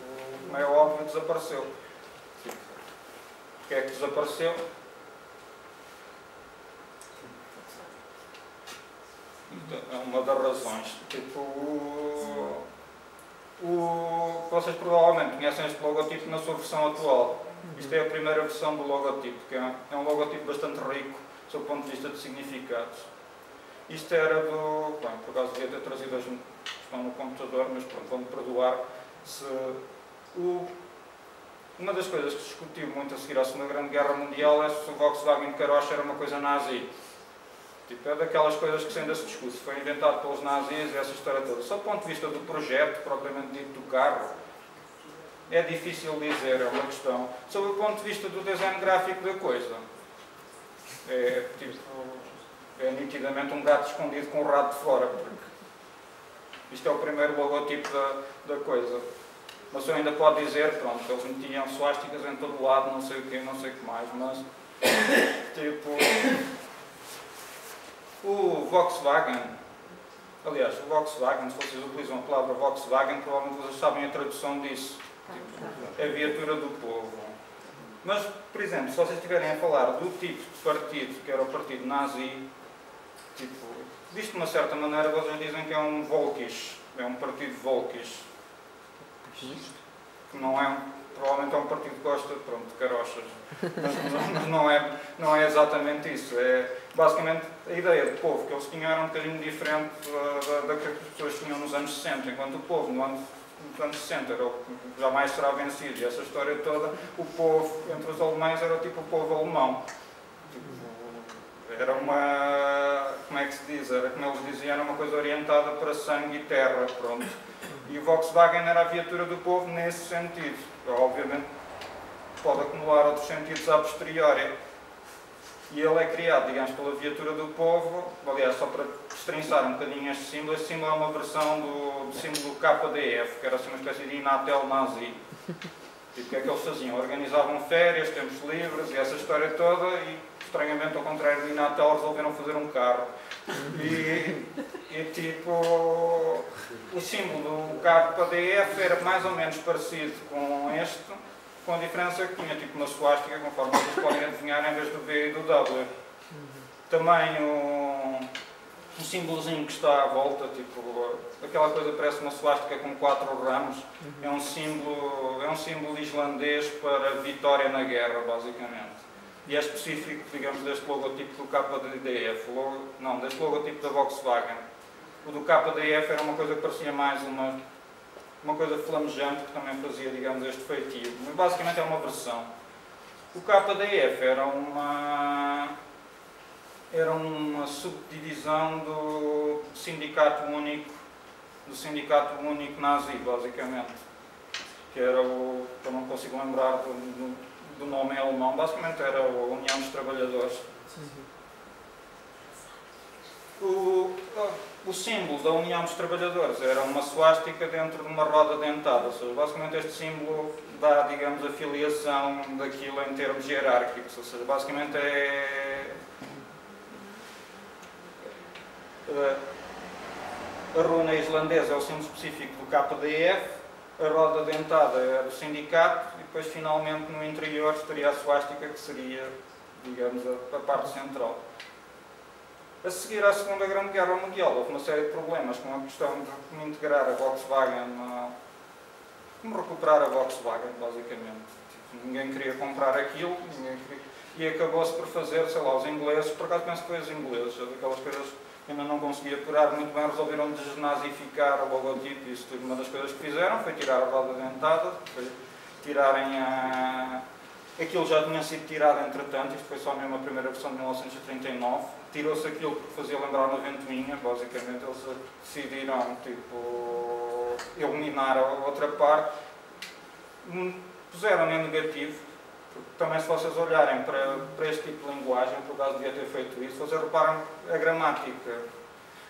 como é óbvio, desapareceu. Tipo, o que é que desapareceu? É uma das razões. Tipo, vocês provavelmente conhecem este logotipo na sua versão atual. Isto é a primeira versão do logotipo, que é um logotipo bastante rico, sob o ponto de vista de significados. Isto era do... Bem, por acaso devia ter trazido hoje, estão no computador, mas pronto, vão-me perdoar. Uma das coisas que se discutiu muito a seguir à Segunda Grande Guerra Mundial é se o Volkswagen de carocha era uma coisa nazi. Tipo, é daquelas coisas que ainda se discute. Foi inventado pelos nazis e essa história toda. Só do ponto de vista do projeto, propriamente dito do carro, é difícil dizer, é uma questão. Sob o ponto de vista do design gráfico da coisa, é nitidamente um gato escondido com o rabo de fora, porque isto é o primeiro logotipo da coisa. Mas eu ainda pode dizer, pronto, eles metiam suásticas em todo o lado, não sei o quê, não sei o que mais, mas tipo, o Volkswagen, aliás, o Volkswagen, se vocês utilizam a palavra Volkswagen, provavelmente vocês sabem a tradução disso. É a viatura do povo. Mas, por exemplo, se vocês estiverem a falar do tipo de partido, que era o partido nazi, tipo, visto de uma certa maneira, vocês dizem que é um Volkisch, é um partido Volkisch. Que não é, provavelmente é um partido que gosta, pronto, de carochas. Mas não é exatamente isso. É, basicamente, a ideia de povo que eles tinham era um bocadinho diferente da que as pessoas tinham nos anos 60, enquanto o povo nos anos 60 era o que jamais será vencido. E essa história toda, o povo entre os alemães era tipo o povo alemão. Era uma, como é que se diz? Era, como eles diziam, era uma coisa orientada para sangue e terra, pronto. E o Volkswagen era a viatura do povo nesse sentido. Obviamente pode acumular outros sentidos a posteriori. E ele é criado, digamos, pela viatura do povo. Aliás, só para destrinçar um bocadinho este símbolo é uma versão do símbolo do KDF, que era assim uma espécie de Inatel nazi. Tipo, o que é que eles faziam? Organizavam férias, tempos livres e essa história toda e, estranhamente, ao contrário do Inatel, resolveram fazer um carro. E tipo, o símbolo do KDF era mais ou menos parecido com este, com a diferença que tinha tipo uma suástica, conforme vocês podem adivinhar, em vez do V e do W. Também um símbolozinho que está à volta, tipo, aquela coisa parece uma suástica com 4 ramos, é um símbolo islandês para vitória na guerra, basicamente. E é específico, digamos, deste logotipo do KDF, deste logotipo da Volkswagen. O do KDF era uma coisa que parecia mais uma coisa flamejante, que também fazia, digamos, este feitio. Mas basicamente é uma versão. O KDF era uma subdivisão do sindicato único nazi, basicamente. Que era eu não consigo lembrar do nome em alemão, basicamente era a União dos Trabalhadores. O símbolo da União dos Trabalhadores era uma suástica dentro de uma roda dentada, ou seja, basicamente este símbolo dá, digamos, a filiação daquilo em termos hierárquicos, ou seja, basicamente a runa islandesa é o símbolo específico do KDF, a roda dentada é do sindicato e depois finalmente no interior estaria a suástica que seria, digamos, a parte central. A seguir à Segunda Grande Guerra Mundial houve uma série de problemas com a questão de como integrar a Volkswagen, como recuperar a Volkswagen, basicamente. Tipo, ninguém queria comprar aquilo, e acabou-se por fazer, sei lá, os ingleses, por acaso penso que foi os ingleses, daquelas coisas ainda não conseguia curar muito bem, resolveram desnazificar o logotipo e isso tudo. Uma das coisas que fizeram foi tirar a roda dentada, foi tirarem aquilo já tinha sido tirado entretanto, isto foi só mesmo a primeira versão de 1939, tirou-se aquilo que fazia lembrar uma ventoinha, basicamente eles decidiram tipo, eliminar a outra parte, puseram em negativo, porque também se vocês olharem para este tipo de linguagem, por acaso devia ter feito isso, vocês reparam a gramática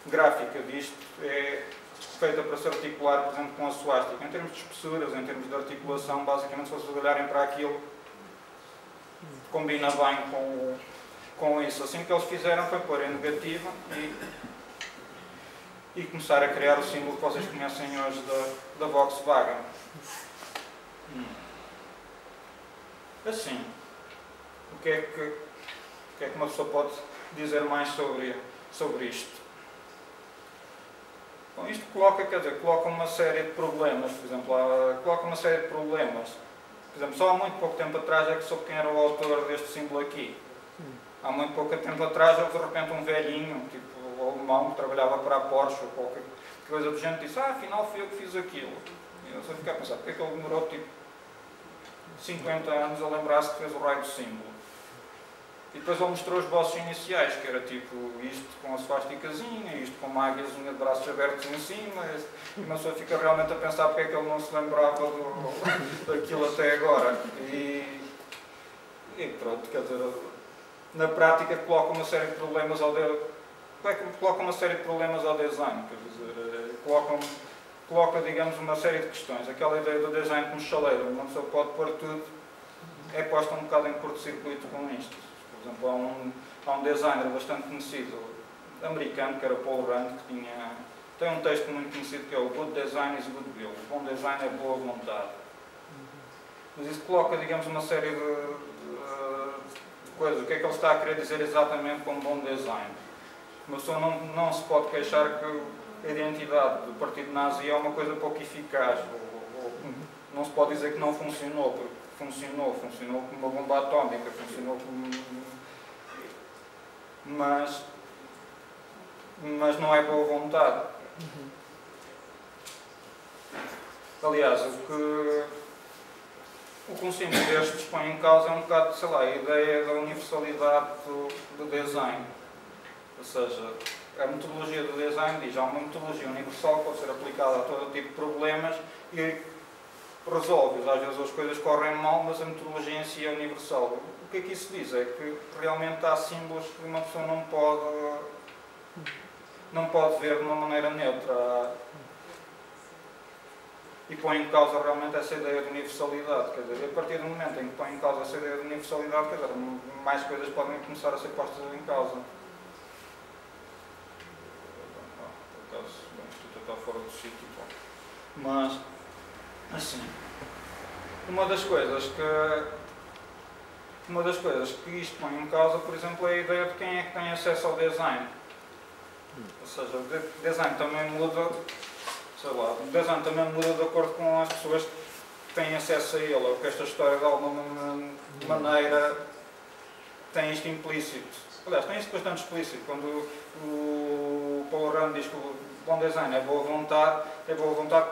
gráfica disto é feita para se articular, por exemplo, com a suástica, em termos de espessuras, em termos de articulação, basicamente se vocês olharem para aquilo, combina bem com isso. Assim que eles fizeram foi pôr em negativo e começar a criar o símbolo que vocês conhecem hoje da Volkswagen. Assim, o que é que uma pessoa pode dizer mais sobre isto? Bom, isto coloca uma série de problemas, por exemplo, coloca uma série de problemas. Por exemplo, só há muito pouco tempo atrás é que soube quem era o autor deste símbolo aqui. Há muito pouco tempo atrás, houve de repente um velhinho, tipo alemão, que trabalhava para a Porsche ou qualquer coisa do género, disse, afinal fui eu que fiz aquilo. E eu só fiquei a pensar, porque é que ele demorou tipo 50 anos a lembrar-se que fez o raio do símbolo? E depois ele mostrou os bosses iniciais, que era tipo isto com a suasticazinha, isto com uma águiazinha de braços abertos em cima, e uma pessoa fica realmente a pensar porque é que ele não se lembrava daquilo até agora. E pronto, quer dizer, na prática coloca uma série de problemas ao design, quer dizer, coloca, digamos, uma série de questões. Aquela ideia do design como chaleira, uma pessoa pode pôr tudo, é posta um bocado em curto-circuito com isto. Por exemplo, há um designer bastante conhecido, americano, que era Paul Rand, que tem um texto muito conhecido que é o Good Design is Goodwill. O bom design é boa vontade. Mas isso coloca, digamos, uma série de coisas. O que é que ele está a querer dizer exatamente com bom design? Uma pessoa não se pode queixar que a identidade do Partido Nazi é uma coisa pouco eficaz. Ou não se pode dizer que não funcionou, porque funcionou como uma bomba atómica, funcionou como... Mas não é boa vontade. Aliás, o que um símbolo destes põe em causa é um bocado, sei lá, a ideia da universalidade do design. Ou seja, a metodologia do design diz, há uma metodologia universal que pode ser aplicada a todo tipo de problemas e resolve-os. Às vezes as coisas correm mal, mas a metodologia em si é universal. O que é que isso diz? É que realmente há símbolos que uma pessoa não pode ver de uma maneira neutra. E põe em causa realmente essa ideia de universalidade. Quer dizer, a partir do momento em que põe em causa essa ideia de universalidade, quer dizer, mais coisas podem começar a ser postas em causa. Por acaso, isto está fora do sítio. Mas, assim, uma das coisas que isto põe em causa, por exemplo, é a ideia de quem é que tem acesso ao design. Ou seja, o design também muda, sei lá, o design também muda de acordo com as pessoas que têm acesso a ele, ou que esta história de alguma maneira tem isto implícito. Aliás, tem isto bastante explícito. Quando o Paul Rand diz que o bom design é boa vontade que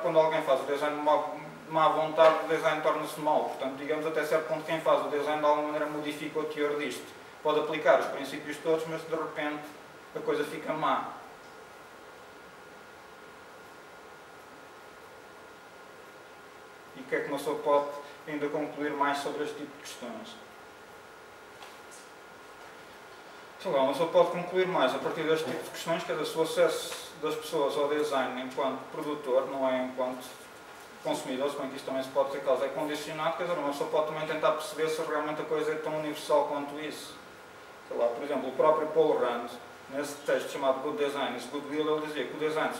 quando alguém faz o design de má vontade, o design torna-se mau. Portanto, digamos até certo ponto, quem faz o design de alguma maneira modifica o teor disto. Pode aplicar os princípios todos, mas de repente a coisa fica má. E o que é que uma pessoa pode ainda concluir mais sobre este tipo de questões? Sei lá, uma pessoa pode concluir mais a partir deste tipo de questões, que é o acesso das pessoas ao design enquanto produtor, não é enquanto consumidor, se bem que isto também se pode ter causa, é condicionado, quer dizer, uma pessoa pode também tentar perceber se realmente a coisa é tão universal quanto isso. Sei lá, por exemplo, o próprio Paul Rand, nesse texto chamado Good Design is Goodwill, ele dizia que o design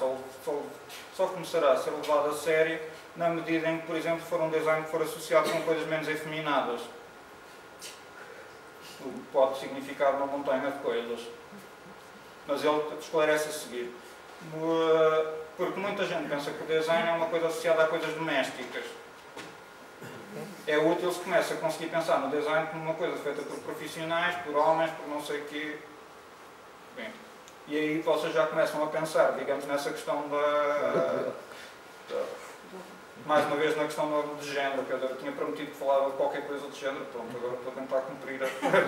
só começará a ser levado a sério na medida em que, por exemplo, for um design que for associado com coisas menos efeminadas. O que pode significar uma montanha de coisas. Mas ele esclarece a seguir. Porque muita gente pensa que o design é uma coisa associada a coisas domésticas. É útil se começa a conseguir pensar no design como uma coisa feita por profissionais, por homens, por não sei o quê. Bem, E aí vocês já começam a pensar, digamos, nessa questão mais uma vez na questão de género, que eu tinha prometido que falava de qualquer coisa de género, pronto, agora estou a tentar cumprir a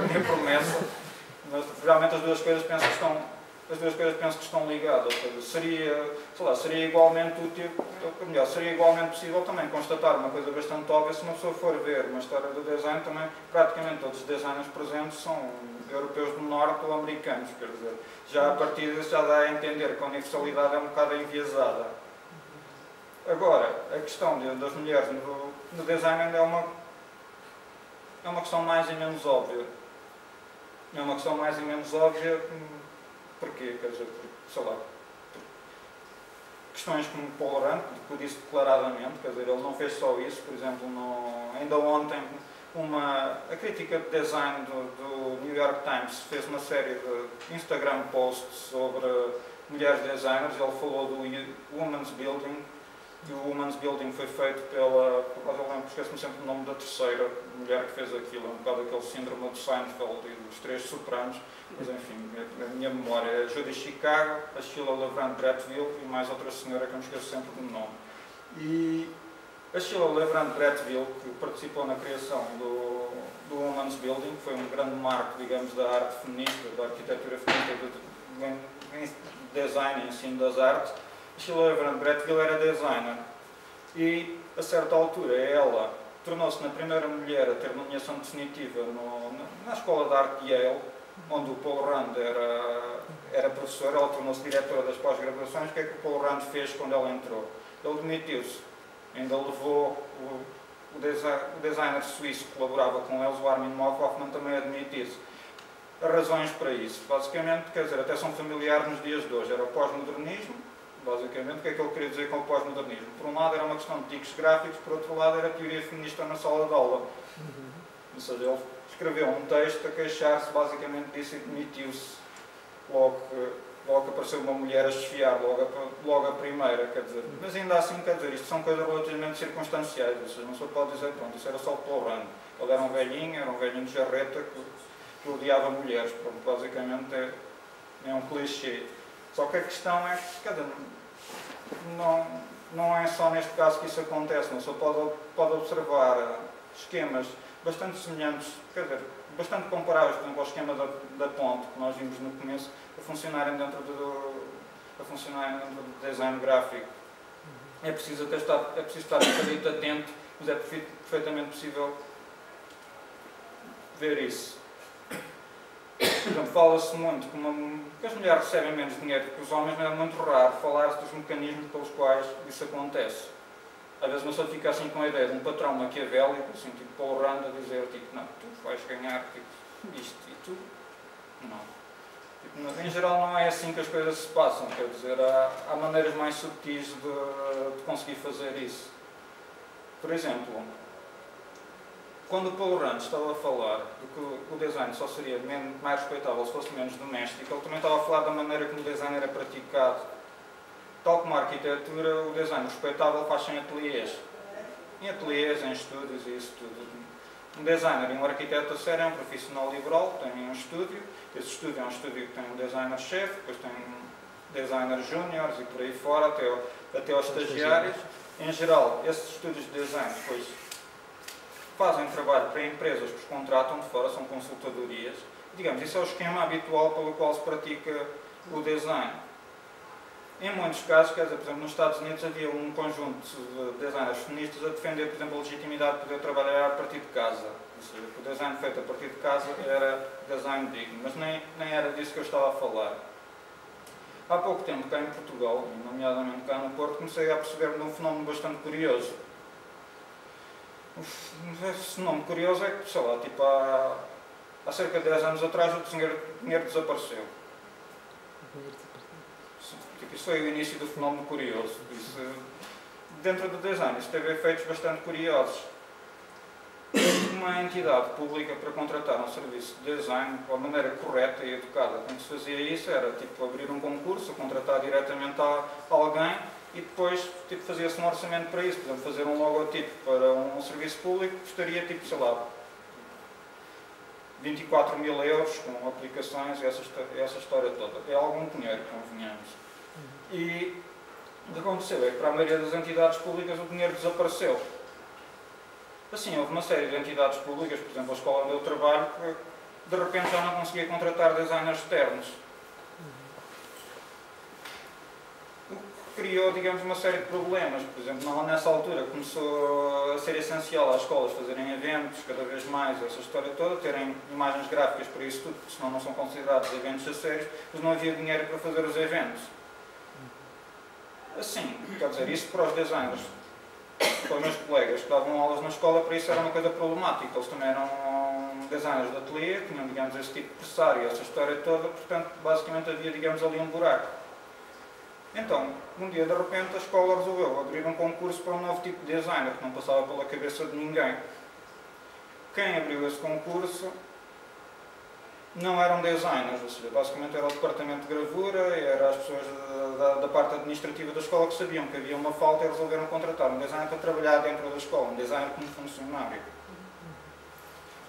minha promessa, mas realmente as duas coisas penso que estão ligadas, ou seja, seria igualmente útil, ou melhor, seria igualmente possível também constatar uma coisa bastante óbvia se uma pessoa for ver uma história do design também, praticamente todos os designers presentes são europeus do norte ou americanos, quer dizer, já a partir disso já dá a entender que a universalidade é um bocado enviesada. Agora, a questão das mulheres no design ainda é uma questão mais e menos óbvia. É uma questão mais e menos óbvia, porquê? Quer dizer, sei lá, questões como Paul Rand, que o disse declaradamente, quer dizer, ele não fez só isso, por exemplo, ainda ontem a crítica de design do New York Times fez uma série de Instagram posts sobre mulheres designers, ele falou do Women's Building, e o Women's Building foi feito pela, esqueço-me sempre o nome da terceira mulher que fez aquilo, um bocado aquele síndrome de Seinfeld e dos Três Sopranos, mas enfim, a minha memória é a Judy Chicago, a Sheila LeBrun-Bretteville e mais outra senhora que eu me esqueço sempre do nome. E a Sheila LeBrun-Bretteville, que participou na criação do Women's Building, que foi um grande marco, digamos, da arte feminista, da arquitetura feminista, do design e ensino das artes. A Sheila LeBrun-Bretteville era designer e, a certa altura, ela tornou-se na primeira mulher a ter nomeação definitiva na Escola de Arte de Yale, onde o Paul Rand era professor. Ela tornou-se diretora das pós-graduações. O que é que o Paul Rand fez quando ela entrou? Ele demitiu-se. Ainda levou o designer suíço que colaborava com eles, o Armin Hoffman, também a demitir-se. As razões para isso, basicamente, quer dizer, até são familiares nos dias de hoje. Era o pós-modernismo, basicamente. O que é que ele queria dizer com o pós-modernismo? Por um lado era uma questão de tiques gráficos, por outro lado era a teoria feminista na sala de aula. Ou seja, ele escreveu um texto a queixar-se basicamente disso e demitiu-se logo que apareceu uma mulher a desfiar, logo a primeira, quer dizer. Mas ainda assim, quer dizer, isto são coisas relativamente circunstanciais, ou seja, não se pode dizer, pronto, isso era só o Paul Rand. Ele era um velhinho de jarreta que odiava mulheres, pronto, basicamente é um clichê. Só que a questão é que, quer dizer, não é só neste caso que isso acontece, não só pode observar esquemas bastante semelhantes, quer dizer, bastante comparáveis, por exemplo, ao esquema da ponte que nós vimos no começo, a funcionarem dentro do design gráfico. É preciso estar um bocadinho atento, mas é perfeitamente possível ver isso. Por exemplo, fala-se muito que as mulheres recebem menos dinheiro que os homens, mas é muito raro falar-se dos mecanismos pelos quais isso acontece. Às vezes uma pessoa fica assim com a ideia de um patrão maquiavélico, assim, tipo Paul Rand, a dizer, tipo, não, tu vais ganhar tipo, isto e tu, não. Tipo, em geral não é assim que as coisas se passam, quer dizer, há maneiras mais subtis de conseguir fazer isso. Por exemplo, quando o Paul Rand estava a falar de que o design só seria mais respeitável se fosse menos doméstico, ele também estava a falar da maneira como o design era praticado. Tal como a arquitetura, o design respeitável faz-se em ateliês. Em ateliês, em estúdios e isso tudo. Um designer e um arquiteto a sério é um profissional liberal, tem um estúdio. Esse estúdio é um estúdio que tem um designer-chefe, depois tem designers júniores e por aí fora, até aos estagiários. Em geral, esses estúdios de design depois fazem trabalho para empresas que os contratam de fora, são consultadorias. Digamos, isso é o esquema habitual pelo qual se pratica o design. Em muitos casos, quer dizer, por exemplo, nos Estados Unidos havia um conjunto de designers feministas a defender, por exemplo, a legitimidade de poder trabalhar a partir de casa. Ou seja, o design feito a partir de casa era design digno, mas nem era disso que eu estava a falar. Há pouco tempo, cá em Portugal, nomeadamente cá no Porto, comecei a perceber-me de um fenómeno bastante curioso. Esse fenómeno curioso é que, sei lá, tipo, há cerca de 10 anos atrás o dinheiro desapareceu. Isso foi o início do fenómeno curioso. Dentro do design, isso teve efeitos bastante curiosos. Uma entidade pública para contratar um serviço de design de uma maneira correta e educada, como se fazia isso, era tipo abrir um concurso, contratar diretamente a alguém e depois tipo, fazia-se um orçamento para isso. Por exemplo, fazer um logotipo para um serviço público custaria, tipo, sei lá, 24 mil euros com aplicações e essa história toda. É algum dinheiro, convenhamos. E o que aconteceu é que para a maioria das entidades públicas o dinheiro desapareceu. Assim, houve uma série de entidades públicas, por exemplo, a escola onde eu trabalho, que de repente já não conseguia contratar designers externos. O que criou, digamos, uma série de problemas. Por exemplo, nessa altura começou a ser essencial às escolas fazerem eventos, cada vez mais, essa história toda, terem imagens gráficas para isso tudo, porque senão não são considerados eventos a sérios, mas não havia dinheiro para fazer os eventos. Assim, quer dizer, isso para os designers, para os meus colegas que davam aulas na escola, para isso era uma coisa problemática. Eles também eram designers de ateliê, tinham, digamos, esse tipo de pressário, essa história toda, portanto, basicamente havia, digamos, ali um buraco. Então, um dia, de repente, a escola resolveu abrir um concurso para um novo tipo de designer, que não passava pela cabeça de ninguém. Quem abriu esse concurso não eram designers, ou seja, basicamente era o departamento de gravura, eram as pessoas da parte administrativa da escola que sabiam que havia uma falta e resolveram contratar um designer para trabalhar dentro da escola, um designer como funcionário.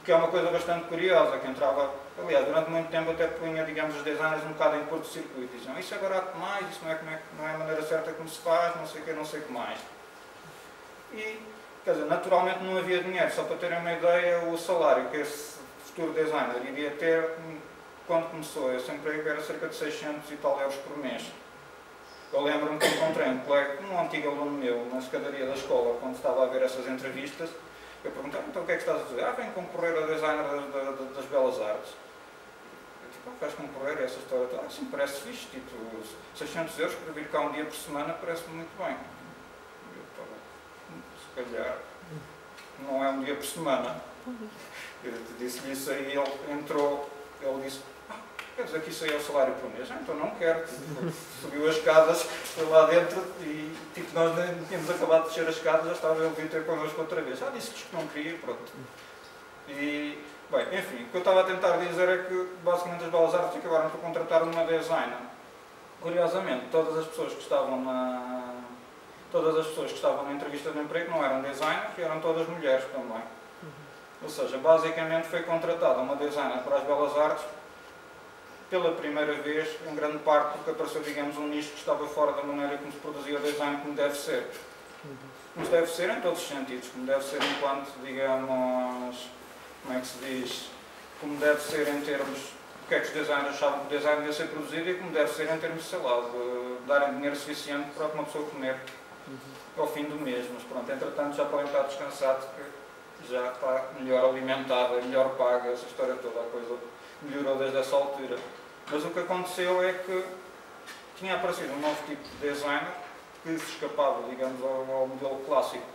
Que é uma coisa bastante curiosa, que entrava, aliás, durante muito tempo até punha, digamos, os designers um bocado em curto-circuito. Diziam, isso é barato demais, isso não é a maneira certa como se faz, não sei o que, não sei o que mais. E, quer dizer, naturalmente não havia dinheiro. Só para terem uma ideia, o salário que esse futuro designer iria ter, quando começou esse emprego, era cerca de 600 e tal euros por mês. Eu lembro-me que encontrei um colega, um antigo aluno meu, na escadaria da escola, quando estava a ver essas entrevistas. Eu perguntei, então o que é que estás a fazer? Venho concorrer a designer das Belas Artes. Eu tipo, vais concorrer a essa história toda? Sim, parece fixe, tipo, 600 euros para vir cá um dia por semana parece-me muito bem. Eu, se calhar, não é um dia por semana. Eu disse-lhe isso aí, ele entrou, ele disse, quer dizer que isso aí é o salário por mês? Então não quero. Subiu as escadas, foi lá dentro e tipo, nós nem tínhamos acabado de descer as escadas, já estava ele vir ter connosco outra vez. Já disse que não queria, pronto. E, bem, enfim, o que eu estava a tentar dizer é que basicamente as Belas Artes acabaram por contratar uma designer. Curiosamente, todas as pessoas que estavam na entrevista de emprego não eram designers, eram todas mulheres também. Ou seja, basicamente foi contratada uma designer para as Belas Artes pela primeira vez, em grande parte porque apareceu, digamos, um nicho que estava fora da maneira como se produzia o design como deve ser. Como deve ser em todos os sentidos, como deve ser enquanto, digamos, como é que se diz, como deve ser em termos do que é que os designers achavam que o design devia ser produzido e como deve ser em termos, sei lá, de darem dinheiro suficiente para uma pessoa comer ao fim do mês. Mas pronto, entretanto já podem estar descansados que já está melhor alimentada, melhor paga, essa história toda, a coisa melhorou desde essa altura. Mas o que aconteceu é que tinha aparecido um novo tipo de designer que se escapava, digamos, ao modelo clássico